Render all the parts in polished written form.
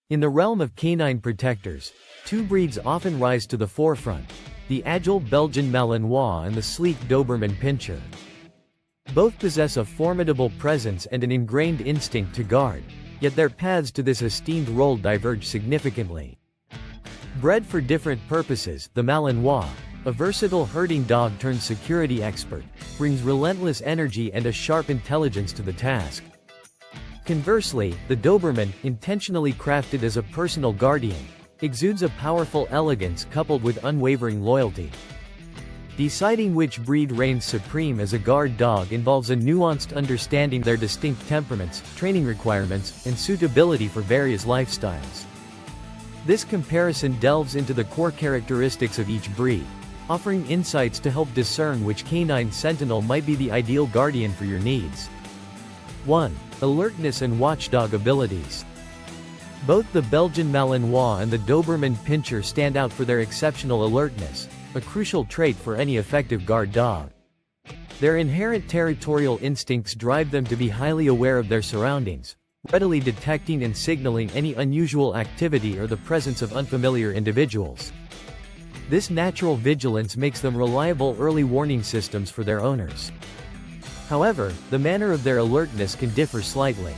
In the realm of canine protectors, two breeds often rise to the forefront: the agile Belgian Malinois and the sleek Doberman Pinscher. Both possess a formidable presence and an ingrained instinct to guard, yet their paths to this esteemed role diverge significantly. Bred for different purposes, the Malinois, a versatile herding dog turned security expert, brings relentless energy and a sharp intelligence to the task. Conversely, the Doberman, intentionally crafted as a personal guardian, exudes a powerful elegance coupled with unwavering loyalty. Deciding which breed reigns supreme as a guard dog involves a nuanced understanding of their distinct temperaments, training requirements, and suitability for various lifestyles. This comparison delves into the core characteristics of each breed, offering insights to help discern which canine sentinel might be the ideal guardian for your needs. 1. Alertness and watchdog abilities. Both the Belgian Malinois and the Doberman Pinscher stand out for their exceptional alertness, a crucial trait for any effective guard dog. Their inherent territorial instincts drive them to be highly aware of their surroundings, readily detecting and signaling any unusual activity or the presence of unfamiliar individuals. This natural vigilance makes them reliable early warning systems for their owners. However, the manner of their alertness can differ slightly.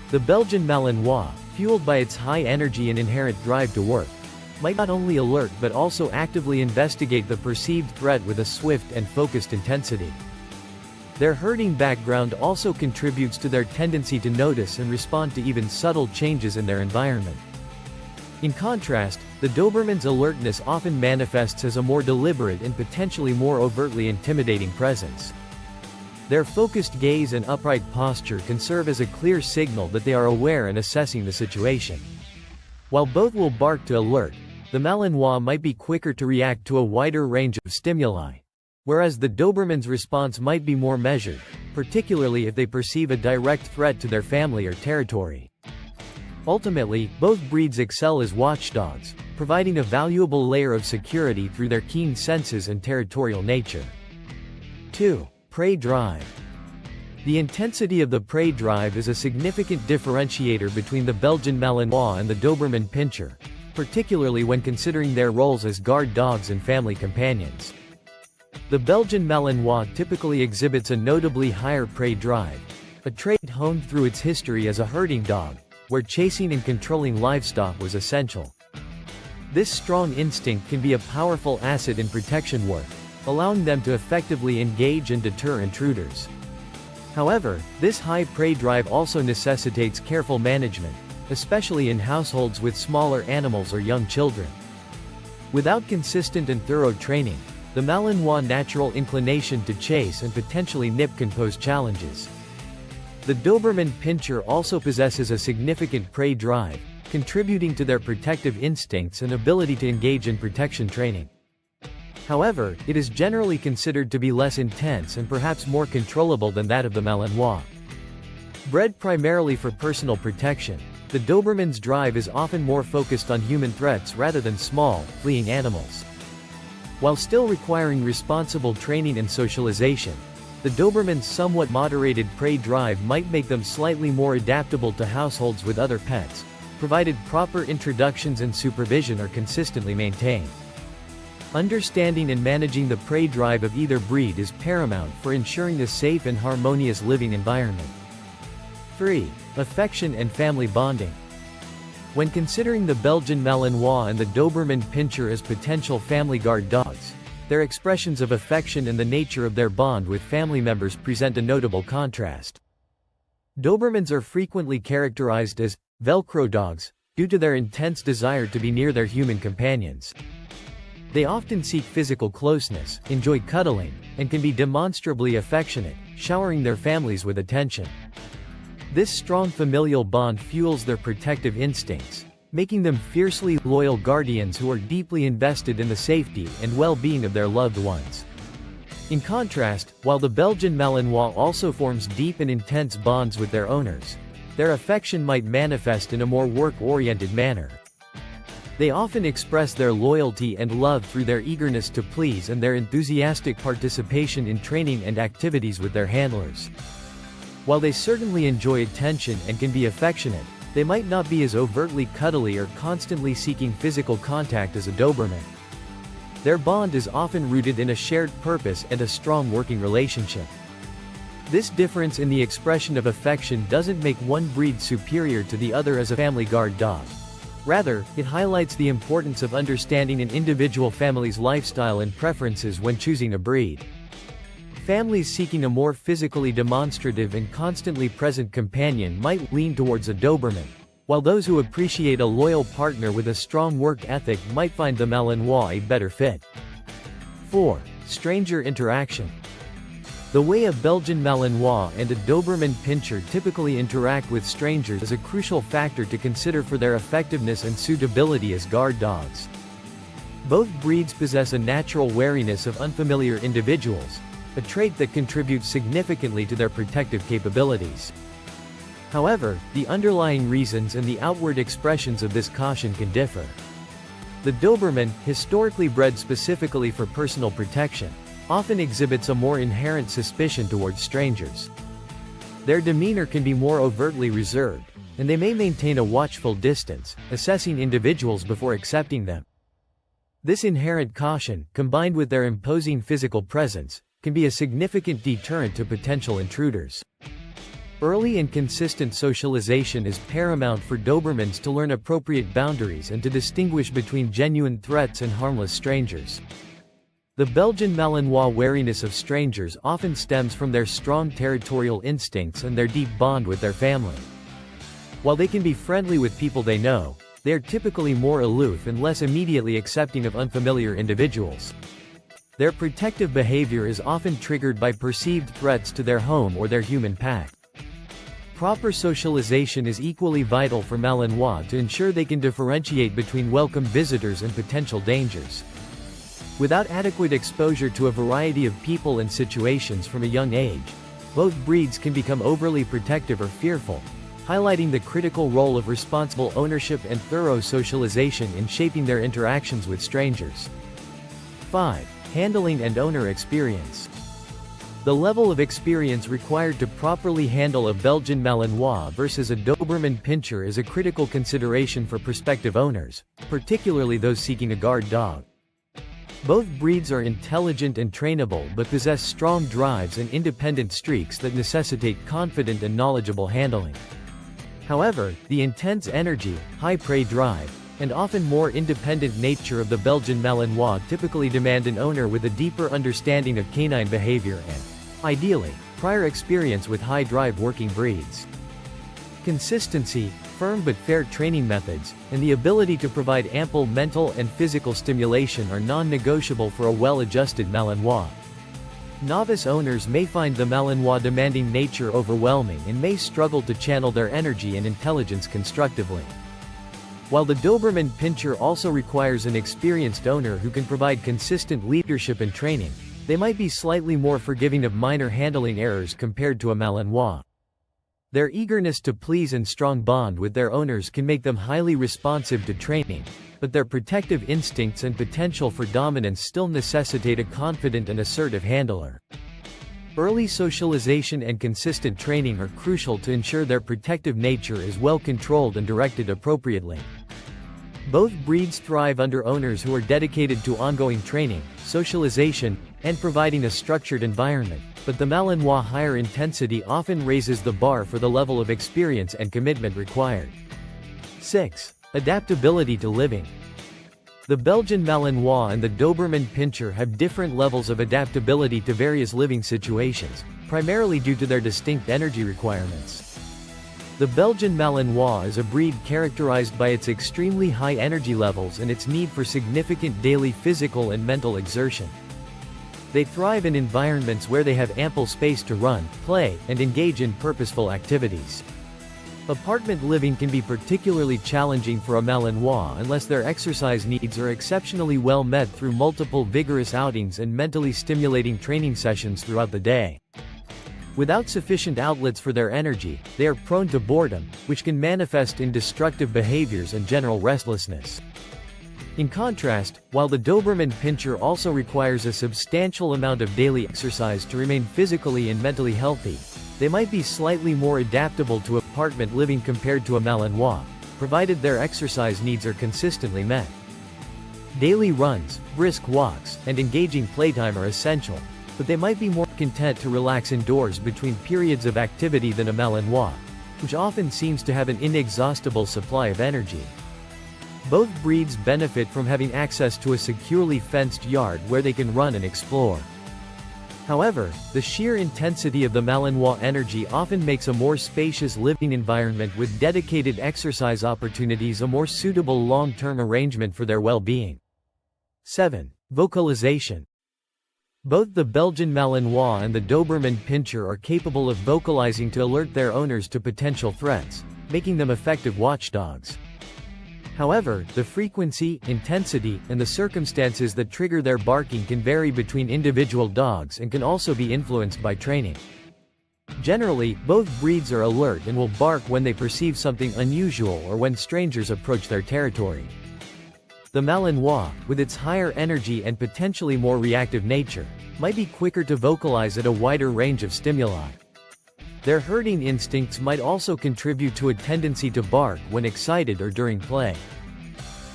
The Belgian Malinois, fueled by its high energy and inherent drive to work, might not only alert but also actively investigate the perceived threat with a swift and focused intensity. Their herding background also contributes to their tendency to notice and respond to even subtle changes in their environment. In contrast, the Doberman's alertness often manifests as a more deliberate and potentially more overtly intimidating presence. Their focused gaze and upright posture can serve as a clear signal that they are aware and assessing the situation. While both will bark to alert, the Malinois might be quicker to react to a wider range of stimuli, whereas the Doberman's response might be more measured, particularly if they perceive a direct threat to their family or territory. Ultimately, both breeds excel as watchdogs, providing a valuable layer of security through their keen senses and territorial nature. 2. Prey drive. The intensity of the prey drive is a significant differentiator between the Belgian Malinois and the Doberman Pinscher, particularly when considering their roles as guard dogs and family companions. The Belgian Malinois typically exhibits a notably higher prey drive, a trait honed through its history as a herding dog, where chasing and controlling livestock was essential. This strong instinct can be a powerful asset in protection work, allowing them to effectively engage and deter intruders. However, this high prey drive also necessitates careful management, especially in households with smaller animals or young children. Without consistent and thorough training, the Malinois' natural inclination to chase and potentially nip can pose challenges. The Doberman Pinscher also possesses a significant prey drive, contributing to their protective instincts and ability to engage in protection training. However, it is generally considered to be less intense and perhaps more controllable than that of the Malinois. Bred primarily for personal protection, the Doberman's drive is often more focused on human threats rather than small, fleeing animals. While still requiring responsible training and socialization, the Doberman's somewhat moderated prey drive might make them slightly more adaptable to households with other pets, provided proper introductions and supervision are consistently maintained. Understanding and managing the prey drive of either breed is paramount for ensuring a safe and harmonious living environment. 3. Affection and family bonding. When considering the Belgian Malinois and the Doberman Pinscher as potential family guard dogs, their expressions of affection and the nature of their bond with family members present a notable contrast. Dobermans are frequently characterized as Velcro dogs, due to their intense desire to be near their human companions. They often seek physical closeness, enjoy cuddling, and can be demonstrably affectionate, showering their families with attention. This strong familial bond fuels their protective instincts, making them fiercely loyal guardians who are deeply invested in the safety and well-being of their loved ones. In contrast, while the Belgian Malinois also forms deep and intense bonds with their owners, their affection might manifest in a more work-oriented manner. They often express their loyalty and love through their eagerness to please and their enthusiastic participation in training and activities with their handlers. While they certainly enjoy attention and can be affectionate, They might not be as overtly cuddly or constantly seeking physical contact as a Doberman. Their bond is often rooted in a shared purpose and a strong working relationship. This difference in the expression of affection doesn't make one breed superior to the other as a family guard dog. Rather, it highlights the importance of understanding an individual family's lifestyle and preferences when choosing a breed. Families seeking a more physically demonstrative and constantly present companion might lean towards a Doberman, while those who appreciate a loyal partner with a strong work ethic might find the Malinois a better fit. 4. Stranger interaction. The way a Belgian Malinois and a Doberman Pinscher typically interact with strangers is a crucial factor to consider for their effectiveness and suitability as guard dogs. Both breeds possess a natural wariness of unfamiliar individuals, a trait that contributes significantly to their protective capabilities. However, the underlying reasons and the outward expressions of this caution can differ. The Doberman, historically bred specifically for personal protection, often exhibits a more inherent suspicion towards strangers. Their demeanor can be more overtly reserved, and they may maintain a watchful distance, assessing individuals before accepting them. This inherent caution, combined with their imposing physical presence, can be a significant deterrent to potential intruders. Early and consistent socialization is paramount for Dobermans to learn appropriate boundaries and to distinguish between genuine threats and harmless strangers. The Belgian Malinois wariness of strangers often stems from their strong territorial instincts and their deep bond with their family. While they can be friendly with people they know, they are typically more aloof and less immediately accepting of unfamiliar individuals. Their protective behavior is often triggered by perceived threats to their home or their human pack. Proper socialization is equally vital for Malinois to ensure they can differentiate between welcome visitors and potential dangers. Without adequate exposure to a variety of people and situations from a young age, both breeds can become overly protective or fearful, highlighting the critical role of responsible ownership and thorough socialization in shaping their interactions with strangers. 5. Handling and owner experience. The level of experience required to properly handle a Belgian Malinois versus a Doberman Pinscher is a critical consideration for prospective owners, particularly those seeking a guard dog. Both breeds are intelligent and trainable but possess strong drives and independent streaks that necessitate confident and knowledgeable handling. However, the intense energy, high prey drive, and often more independent nature of the Belgian Malinois typically demand an owner with a deeper understanding of canine behavior and, ideally, prior experience with high-drive working breeds. Consistency, firm but fair training methods, and the ability to provide ample mental and physical stimulation are non-negotiable for a well-adjusted Malinois. Novice owners may find the Malinois demanding nature overwhelming and may struggle to channel their energy and intelligence constructively. While the Doberman Pinscher also requires an experienced owner who can provide consistent leadership and training, they might be slightly more forgiving of minor handling errors compared to a Malinois. Their eagerness to please and strong bond with their owners can make them highly responsive to training, but their protective instincts and potential for dominance still necessitate a confident and assertive handler. Early socialization and consistent training are crucial to ensure their protective nature is well controlled and directed appropriately. Both breeds thrive under owners who are dedicated to ongoing training, socialization, and providing a structured environment, but the Malinois' higher intensity often raises the bar for the level of experience and commitment required. 6. Adaptability to living. The Belgian Malinois and the Doberman Pinscher have different levels of adaptability to various living situations, primarily due to their distinct energy requirements. The Belgian Malinois is a breed characterized by its extremely high energy levels and its need for significant daily physical and mental exertion. They thrive in environments where they have ample space to run, play, and engage in purposeful activities. Apartment living can be particularly challenging for a Malinois unless their exercise needs are exceptionally well met through multiple vigorous outings and mentally stimulating training sessions throughout the day. Without sufficient outlets for their energy, they are prone to boredom, which can manifest in destructive behaviors and general restlessness. In contrast, while the Doberman Pinscher also requires a substantial amount of daily exercise to remain physically and mentally healthy, They might be slightly more adaptable to apartment living compared to a Malinois, provided their exercise needs are consistently met. Daily runs, brisk walks, and engaging playtime are essential, but they might be more content to relax indoors between periods of activity than a Malinois, which often seems to have an inexhaustible supply of energy. Both breeds benefit from having access to a securely fenced yard where they can run and explore. However, the sheer intensity of the Malinois energy often makes a more spacious living environment with dedicated exercise opportunities a more suitable long-term arrangement for their well-being. 7. Vocalization. Both the Belgian Malinois and the Doberman Pinscher are capable of vocalizing to alert their owners to potential threats, making them effective watchdogs. However, the frequency, intensity, and the circumstances that trigger their barking can vary between individual dogs and can also be influenced by training. Generally, both breeds are alert and will bark when they perceive something unusual or when strangers approach their territory. The Malinois, with its higher energy and potentially more reactive nature, might be quicker to vocalize at a wider range of stimuli. Their herding instincts might also contribute to a tendency to bark when excited or during play.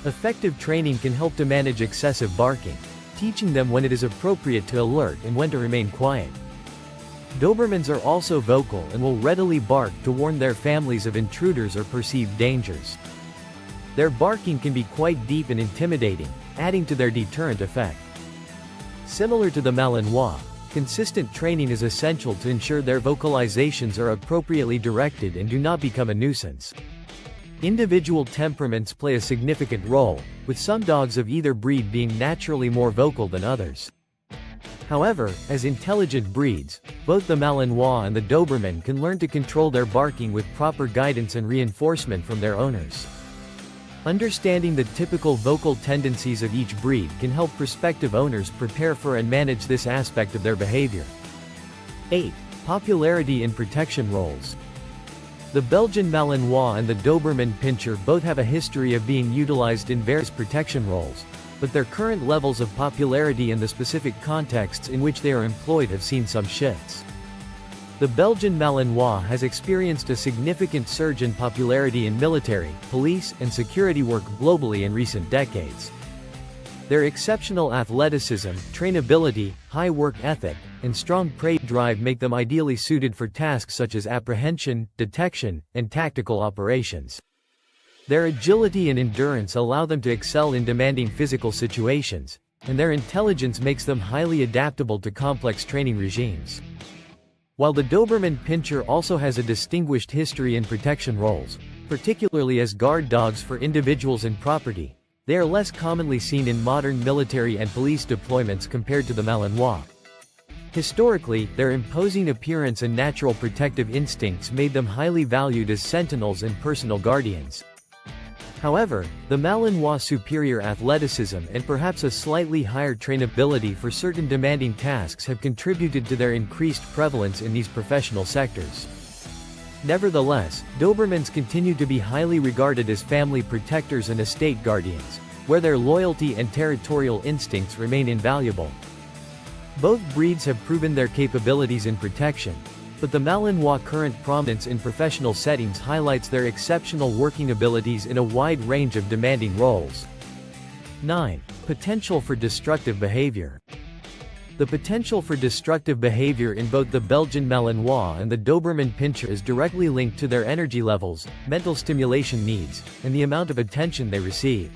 Effective training can help to manage excessive barking, teaching them when it is appropriate to alert and when to remain quiet. Dobermans are also vocal and will readily bark to warn their families of intruders or perceived dangers. Their barking can be quite deep and intimidating, adding to their deterrent effect. Similar to the Malinois, consistent training is essential to ensure their vocalizations are appropriately directed and do not become a nuisance. Individual temperaments play a significant role, with some dogs of either breed being naturally more vocal than others. However, as intelligent breeds, both the Malinois and the Doberman can learn to control their barking with proper guidance and reinforcement from their owners. Understanding the typical vocal tendencies of each breed can help prospective owners prepare for and manage this aspect of their behavior. 8. Popularity in protection roles. The Belgian Malinois and the Doberman Pinscher both have a history of being utilized in various protection roles, but their current levels of popularity and the specific contexts in which they are employed have seen some shifts. The Belgian Malinois has experienced a significant surge in popularity in military, police, and security work globally in recent decades. Their exceptional athleticism, trainability, high work ethic, and strong prey drive make them ideally suited for tasks such as apprehension, detection, and tactical operations. Their agility and endurance allow them to excel in demanding physical situations, and their intelligence makes them highly adaptable to complex training regimes. While the Doberman Pinscher also has a distinguished history in protection roles, particularly as guard dogs for individuals and property, they are less commonly seen in modern military and police deployments compared to the Malinois. Historically, their imposing appearance and natural protective instincts made them highly valued as sentinels and personal guardians. However, the Malinois' superior athleticism and perhaps a slightly higher trainability for certain demanding tasks have contributed to their increased prevalence in these professional sectors. Nevertheless, Dobermans continue to be highly regarded as family protectors and estate guardians, where their loyalty and territorial instincts remain invaluable. Both breeds have proven their capabilities in protection, but the Malinois' current prominence in professional settings highlights their exceptional working abilities in a wide range of demanding roles. 9. Potential for destructive behavior. The potential for destructive behavior in both the Belgian Malinois and the Doberman Pinscher is directly linked to their energy levels, mental stimulation needs, and the amount of attention they receive.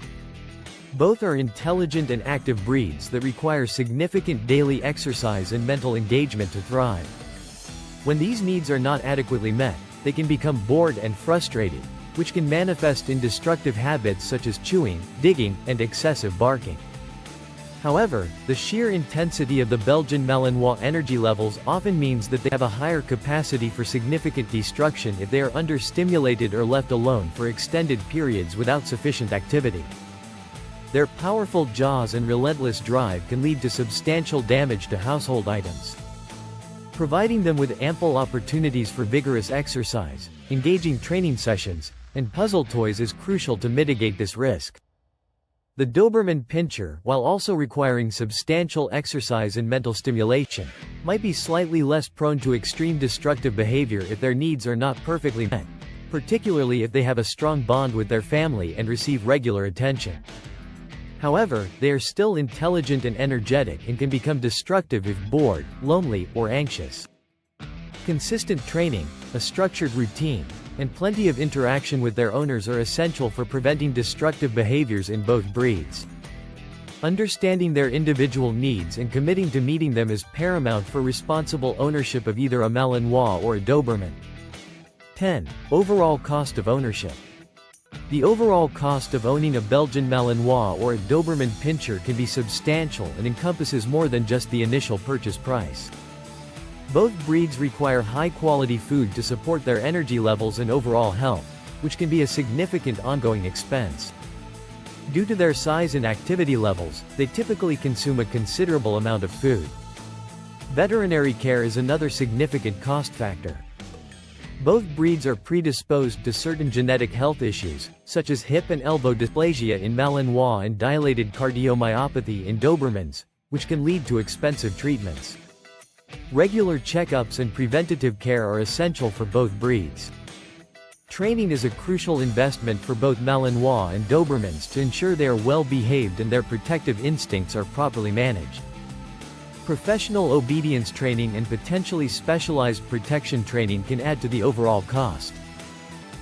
Both are intelligent and active breeds that require significant daily exercise and mental engagement to thrive. When these needs are not adequately met, they can become bored and frustrated, which can manifest in destructive habits such as chewing, digging, and excessive barking. However, the sheer intensity of the Belgian Malinois energy levels often means that they have a higher capacity for significant destruction if they are understimulated or left alone for extended periods without sufficient activity. Their powerful jaws and relentless drive can lead to substantial damage to household items. Providing them with ample opportunities for vigorous exercise, engaging training sessions, and puzzle toys is crucial to mitigate this risk. The Doberman Pinscher, while also requiring substantial exercise and mental stimulation, might be slightly less prone to extreme destructive behavior if their needs are not perfectly met, particularly if they have a strong bond with their family and receive regular attention. However, they are still intelligent and energetic and can become destructive if bored, lonely, or anxious. Consistent training, a structured routine, and plenty of interaction with their owners are essential for preventing destructive behaviors in both breeds. Understanding their individual needs and committing to meeting them is paramount for responsible ownership of either a Malinois or a Doberman. 10. Overall cost of ownership. The overall cost of owning a Belgian Malinois or a Doberman Pinscher can be substantial and encompasses more than just the initial purchase price. Both breeds require high-quality food to support their energy levels and overall health, which can be a significant ongoing expense. Due to their size and activity levels, they typically consume a considerable amount of food. Veterinary care is another significant cost factor. Both breeds are predisposed to certain genetic health issues, such as hip and elbow dysplasia in Malinois and dilated cardiomyopathy in Dobermans, which can lead to expensive treatments. Regular checkups and preventative care are essential for both breeds. Training is a crucial investment for both Malinois and Dobermans to ensure they are well behaved and their protective instincts are properly managed. Professional obedience training and potentially specialized protection training can add to the overall cost.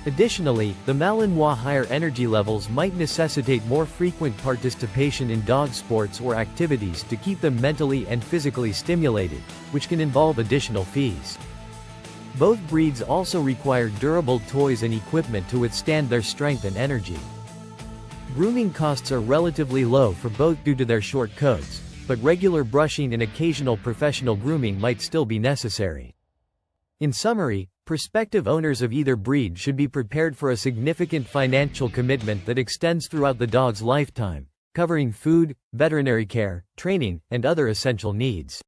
Additionally, the Malinois' higher energy levels might necessitate more frequent participation in dog sports or activities to keep them mentally and physically stimulated, which can involve additional fees. Both breeds also require durable toys and equipment to withstand their strength and energy. Grooming costs are relatively low for both due to their short coats, but regular brushing and occasional professional grooming might still be necessary. In summary, prospective owners of either breed should be prepared for a significant financial commitment that extends throughout the dog's lifetime, covering food, veterinary care, training, and other essential needs.